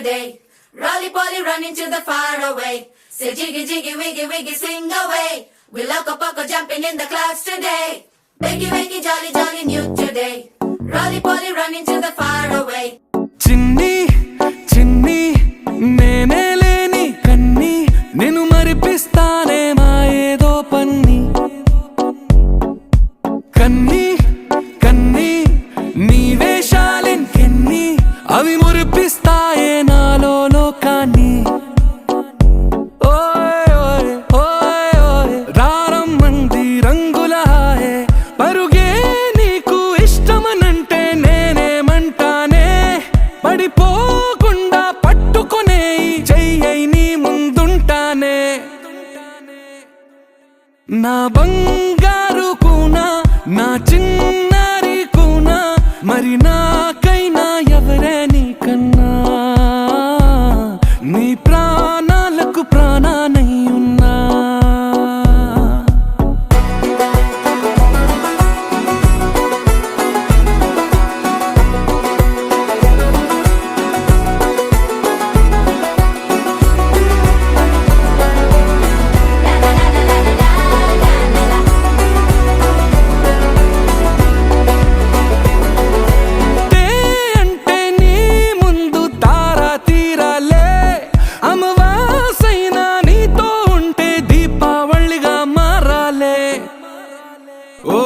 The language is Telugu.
today. Rolly poly running to the far away. Say jiggy jiggy wiggy wiggy swing away. We loco poco jumping in the clouds today. Wakey wakey jolly jolly new today. Rolly poly running to the far away. చిన్ని చిన్ని నేనే లేని కన్ని నేను మరిపిస్తానే మా ఏదో పన్ని కన్ని కన్ని నీ వేషాలెన్కెన్ని అవి మురిపిస్తాయే నాలో లోకాన్ని ఓయ్ ఓయ్ ఓయ్ ఓయ్ రారమ్మంది రంగుల హాయే పరుగే నీకు ఇష్టమనంటే నేనేమంటానే పడిపోకుండా పట్టుకునే చెయ్యై నీ ముందుంటానే నా బంగారు కూనా నా చిన్నారి కూనా మరి నాకైనా ఎవరే నీకన్నా నీ ప్రాణాలకు ప్రాణానై ఉన్నా ఓ